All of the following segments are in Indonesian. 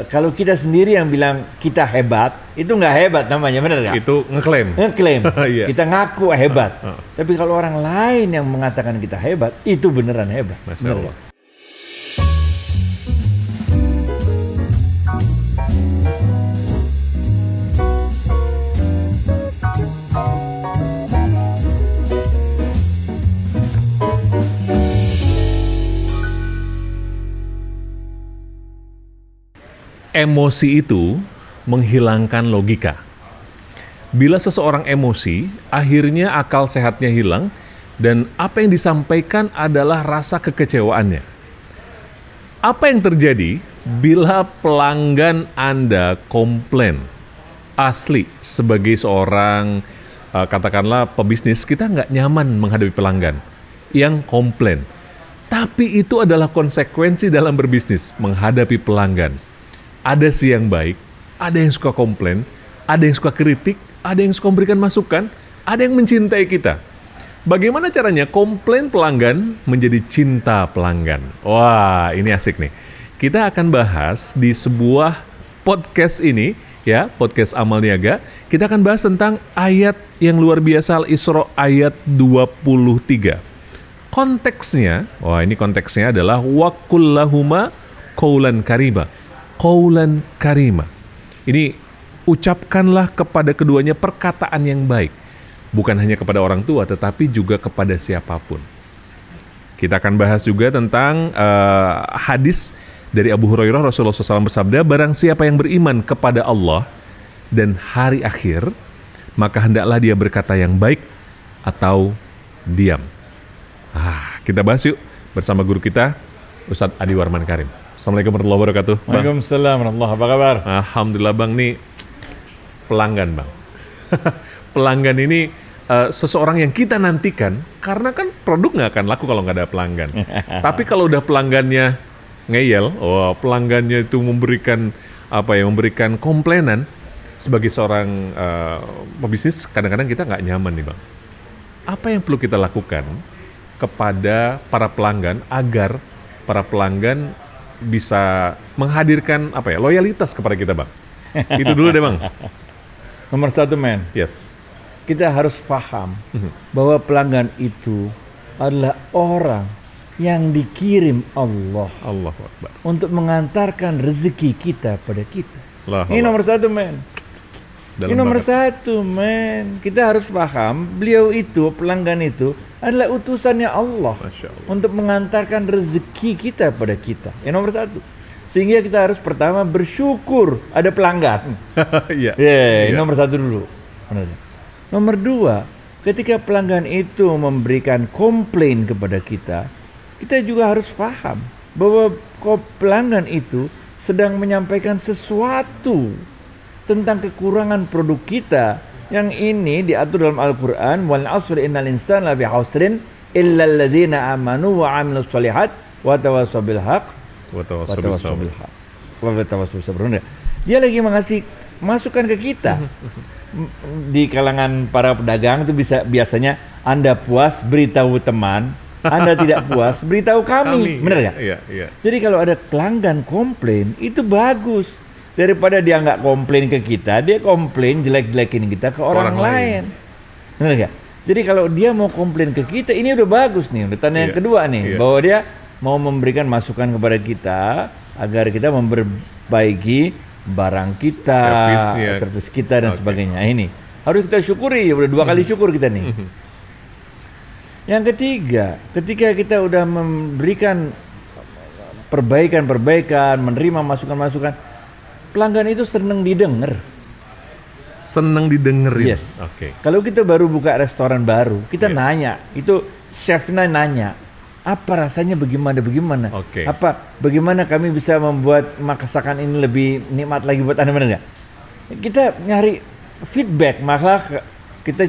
Kalau kita sendiri yang bilang kita hebat, itu nggak hebat namanya, benar nggak? Itu ngeklaim. Ngeklaim. Iya. Kita ngaku hebat. Tapi kalau orang lain yang mengatakan kita hebat, itu beneran hebat. Masya Bener Allah. nggak? Emosi itu menghilangkan logika. Bila seseorang emosi, akhirnya akal sehatnya hilang dan apa yang disampaikan adalah rasa kekecewaannya. Apa yang terjadi bila pelanggan Anda komplain? Asli, sebagai seorang katakanlah pebisnis, kita nggak nyaman menghadapi pelanggan yang komplain. Tapi itu adalah konsekuensi dalam berbisnis, menghadapi pelanggan. Ada sih yang baik, ada yang suka komplain, ada yang suka kritik, ada yang suka memberikan masukan, ada yang mencintai kita. Bagaimana caranya komplain pelanggan menjadi cinta pelanggan? Wah, ini asik nih. Kita akan bahas di sebuah podcast ini, ya, podcast Amal Niaga. Kita akan bahas tentang ayat yang luar biasa, Al-Isra ayat 23. Konteksnya, ini konteksnya adalah wakullahuma qaulan karima. Qaulan karima. Ini ucapkanlah kepada keduanya perkataan yang baik. Bukan hanya kepada orang tua, tetapi juga kepada siapapun. Kita akan bahas juga tentang hadis dari Abu Hurairah. Rasulullah SAW bersabda, barang siapa yang beriman kepada Allah dan hari akhir, maka hendaklah dia berkata yang baik atau diam. Kita bahas yuk bersama guru kita, Ustadz Adi Warman Karim. Assalamualaikum warahmatullahi wabarakatuh. Waalaikumsalam warahmatullahi wabarakatuh. Apa kabar? Alhamdulillah Bang, nih pelanggan Bang. Pelanggan ini seseorang yang kita nantikan, karena kan produk nggak akan laku kalau nggak ada pelanggan. Tapi kalau udah pelanggannya ngeyel, pelanggannya itu memberikan memberikan komplainan, sebagai seorang pebisnis kadang-kadang kita nggak nyaman nih Bang. Apa yang perlu kita lakukan kepada para pelanggan agar para pelanggan bisa menghadirkan loyalitas kepada kita Bang? Itu dulu deh Bang. Nomor satu, men. Yes. Kita harus paham bahwa pelanggan itu adalah orang yang dikirim Allah untuk mengantarkan rezeki kita pada kita. Ini nomor satu, men. Ini nomor satu, men. Kita harus paham, beliau itu, pelanggan itu adalah utusannya Allah untuk mengantarkan rezeki kita pada kita. Ini nomor satu. Sehingga kita harus pertama bersyukur ada pelanggan. Ini nomor satu dulu. Nomor dua, ketika pelanggan itu memberikan komplain kepada kita, kita juga harus paham bahwa pelanggan itu sedang menyampaikan sesuatu tentang kekurangan produk kita, yang ini diatur dalam Al-Quran, wal asri innal insana lafi khusrin illa alladzina amanu wa amilus shalihat wa tawassaw bil haqq wa tawassaw bil haqq wa tawassaw bis sabr. Dia lagi mengasih masukan ke kita. Di kalangan para pedagang itu biasanya Anda puas beritahu teman, Anda tidak puas beritahu kami. Benar nggak? Iya. Jadi kalau ada pelanggan komplain itu bagus. Daripada dia nggak komplain ke kita, dia komplain jelek-jelekin kita ke orang lain. Benar nggak? Jadi kalau dia mau komplain ke kita, ini udah bagus nih. Udah tanda yang kedua nih, bahwa dia mau memberikan masukan kepada kita agar kita memperbaiki barang kita, servis kita dan sebagainya. Ini harus kita syukuri. Udah dua kali syukur kita nih. Yang ketiga, ketika kita udah memberikan perbaikan, menerima masukan-masukan, pelanggan itu senang didengar. Senang didengerin? Yes. Kalau kita baru buka restoran baru, kita nanya, itu chefnya nanya, apa rasanya bagaimana? Bagaimana kami bisa membuat masakan ini lebih nikmat lagi buat Anda, benar nggak? Kita nyari feedback, maka kita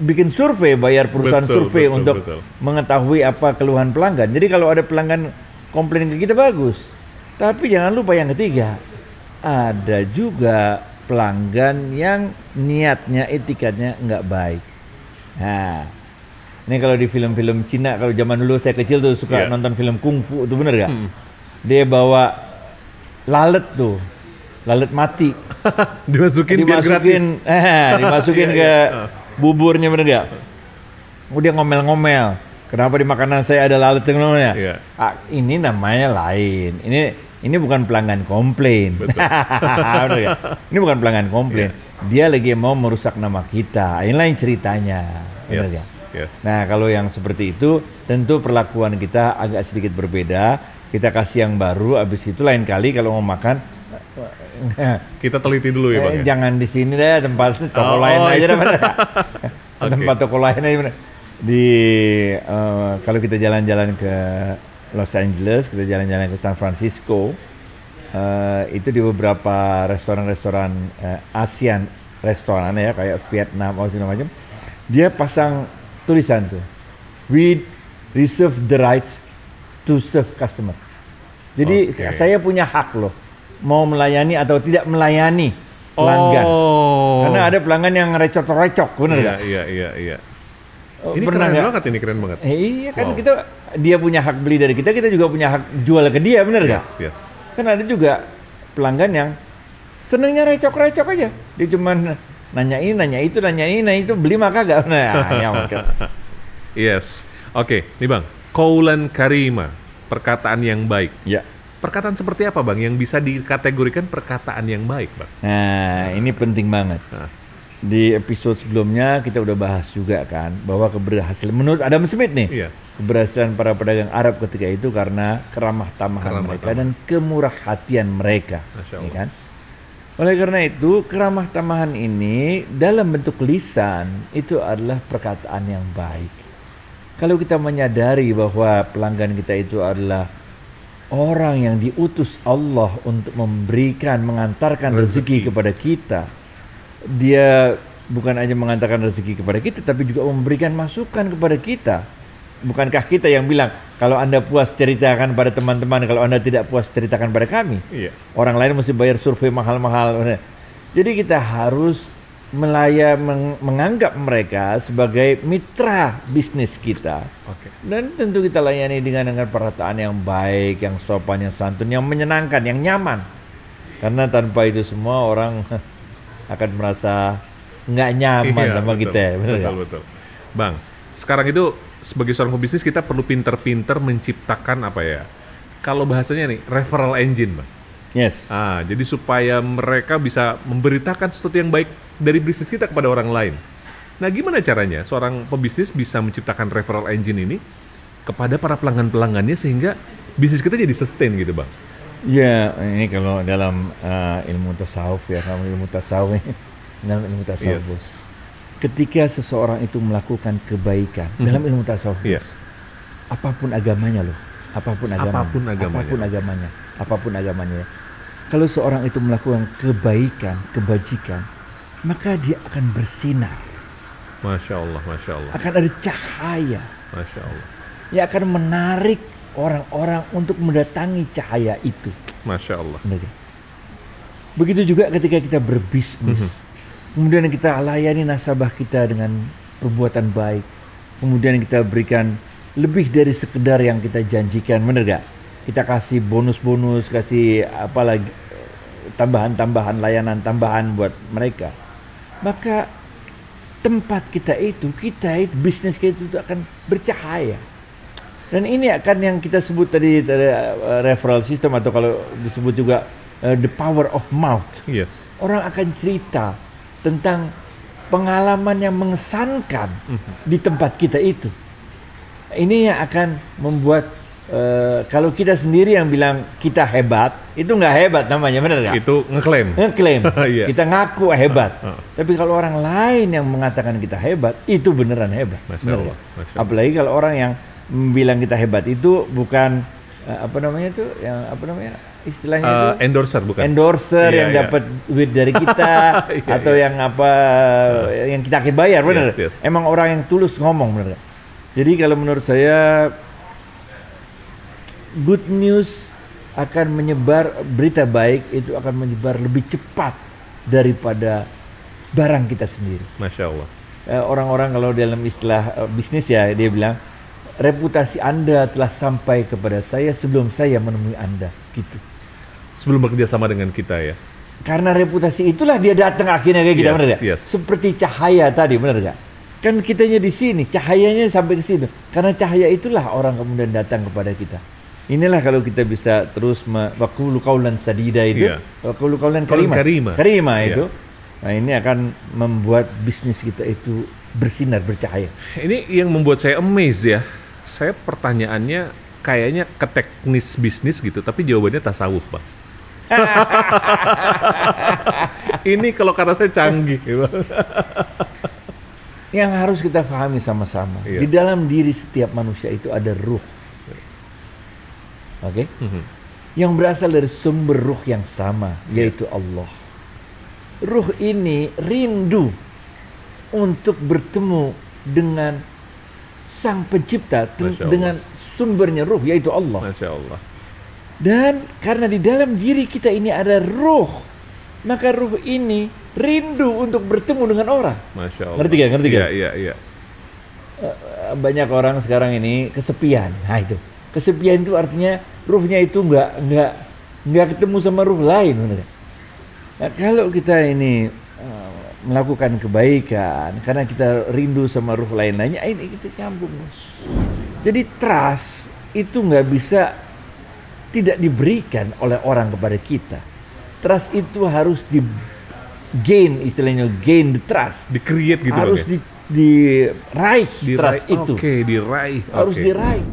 bikin survei, bayar perusahaan survei untuk mengetahui apa keluhan pelanggan. Jadi kalau ada pelanggan komplain ke kita, bagus. Tapi jangan lupa yang ketiga, ada juga pelanggan yang niatnya, etikatnya nggak baik. Nah, ini kalau di film-film Cina, kalau zaman dulu saya kecil tuh suka nonton film kungfu, itu bener gak? Dia bawa lalat tuh, lalat mati. Dimasukin biar gratis. Dimasukin ke buburnya, bener gak? Udah ngomel-ngomel. Kenapa di makanan saya ada lalat ya? Iya. Ini namanya lain. Ini bukan pelanggan komplain. Bener gak? Ini bukan pelanggan komplain. Dia lagi mau merusak nama kita. Ini lain ceritanya. Bener gak? Yes. Nah, kalau yang seperti itu tentu perlakuan kita agak sedikit berbeda. Kita kasih yang baru, habis itu lain kali kalau mau makan kita teliti dulu ya Bang. Jangan di sini deh, tempat toko lain aja deh. Tempat toko lain aja. Kalau kita jalan-jalan ke Los Angeles, kita jalan-jalan ke San Francisco, itu di beberapa restoran-restoran ASEAN restoran ya, kayak Vietnam atau segala macam, dia pasang tulisan tuh, we reserve the rights to serve customer. Jadi saya punya hak loh, mau melayani atau tidak melayani pelanggan. Karena ada pelanggan yang recok-recok, benar nggak? Iya. Ini keren banget, ini keren banget. Iya kan, dia punya hak beli dari kita juga punya hak jual ke dia, benar nggak? Yes. Kan ada juga pelanggan yang senengnya recok-recok aja, dia cuman nanya itu, beli mah kagak. Yes. Oke, nih Bang, qaulan karima, perkataan yang baik. Ya. Perkataan seperti apa Bang yang bisa dikategorikan perkataan yang baik, Bang? Nah, ini penting banget. Di episode sebelumnya kita udah bahas juga kan, bahwa keberhasilan menurut Adam Smith nih, keberhasilan para pedagang Arab ketika itu karena keramah tamahan mereka dan kemurah hatian mereka. Masya Allah. Ya kan? Oleh karena itu, keramah tamahan ini dalam bentuk lisan itu adalah perkataan yang baik. Kalau kita menyadari bahwa pelanggan kita itu adalah orang yang diutus Allah untuk mengantarkan rezeki kepada kita. Dia bukan hanya mengantarkan rezeki kepada kita, tapi juga memberikan masukan kepada kita. Bukankah kita yang bilang, kalau Anda puas ceritakan pada teman-teman, kalau Anda tidak puas ceritakan pada kami. Iya. Orang lain mesti bayar survei mahal-mahal. Jadi kita harus menganggap mereka sebagai mitra bisnis kita. Dan tentu kita layani dengan perkataan yang baik, yang sopan, yang santun, yang menyenangkan, yang nyaman. Karena tanpa itu semua orang akan merasa nggak nyaman sama kita. Betul. Bang, sekarang itu sebagai seorang pebisnis kita perlu pinter-pinter menciptakan apa ya? Kalau bahasanya nih, referral engine, Bang. Yes. Jadi supaya mereka bisa memberitakan sesuatu yang baik dari bisnis kita kepada orang lain. Nah, gimana caranya seorang pebisnis bisa menciptakan referral engine ini kepada para pelanggan-pelanggannya sehingga bisnis kita jadi sustain gitu, Bang? Ya, ini kalau dalam ilmu tasawuf ya, dalam ilmu tasawuf. Yes. Ketika seseorang itu melakukan kebaikan dalam ilmu tasawuf, apapun agamanya loh, apapun agamanya. Kalau seorang itu melakukan kebaikan, kebajikan, maka dia akan bersinar. Masya Allah. Akan ada cahaya. Masya Allah. Yang akan menarik orang-orang untuk mendatangi cahaya itu. Masya Allah. Begitu juga ketika kita berbisnis. Kemudian kita layani nasabah kita dengan perbuatan baik. Kemudian kita berikan lebih dari sekedar yang kita janjikan, benar gak? Kita kasih bonus-bonus, kasih apalagi tambahan-tambahan, layanan tambahan buat mereka. Maka tempat kita itu bisnis kita itu akan bercahaya. Dan ini akan yang kita sebut tadi referral system, atau kalau disebut juga the power of mouth. Yes. Orang akan cerita tentang pengalaman yang mengesankan di tempat kita itu. Ini yang akan membuat kalau kita sendiri yang bilang kita hebat, itu nggak hebat namanya, benar nggak? Itu ngeklaim. Yeah. Kita ngaku hebat. Tapi kalau orang lain yang mengatakan kita hebat, itu beneran hebat. Masya Allah. Apalagi kalau orang yang bilang kita hebat itu bukan istilahnya itu endorser, bukan? Endorser yang dapat duit dari kita atau yang yang kita akan bayar, benar? Yes. Emang orang yang tulus ngomong, benar. Jadi kalau menurut saya good news akan menyebar, berita baik itu akan menyebar lebih cepat daripada barang kita sendiri. Masya Allah. Orang-orang kalau dalam istilah bisnis ya, dia bilang reputasi Anda telah sampai kepada saya sebelum saya menemui Anda, gitu. sebelum bekerja sama dengan kita ya. Karena reputasi itulah dia datang akhirnya kayak kita, benar nggak? Yes. Seperti cahaya tadi, benar nggak? Kan kitanya di sini, cahayanya sampai ke situ. Karena cahaya itulah orang kemudian datang kepada kita. Inilah kalau kita bisa terus waqulu qaulan sadida itu, waqulu qaulan karima itu. Nah, ini akan membuat bisnis kita itu bersinar, bercahaya. Ini yang membuat saya amazed ya. Saya pertanyaannya kayaknya ke teknis bisnis gitu, tapi jawabannya tasawuf, Pak. Ini kalau kata saya canggih. Yang harus kita pahami sama-sama, di dalam diri setiap manusia itu ada ruh. Oke? Yang berasal dari sumber ruh yang sama, yaitu Allah. Ruh ini rindu untuk bertemu dengan Sang Pencipta, dengan sumbernya ruh, yaitu Allah. Masya Allah. Dan karena di dalam diri kita ini ada ruh, maka ruh ini rindu untuk bertemu dengan orang. Masya Allah. Ngerti gak? Iya. Banyak orang sekarang ini kesepian. Nah itu, kesepian itu artinya ruhnya itu nggak ketemu sama ruh lain, benar. Nah, kalau kita ini melakukan kebaikan karena kita rindu sama ruh lain-lainnya, ini kita nyambung. Jadi trust itu nggak bisa tidak diberikan oleh orang kepada kita. Trust itu harus gain the trust. Di-create gitu. Harus diraih trust itu. Oke, diraih. Harus diraih.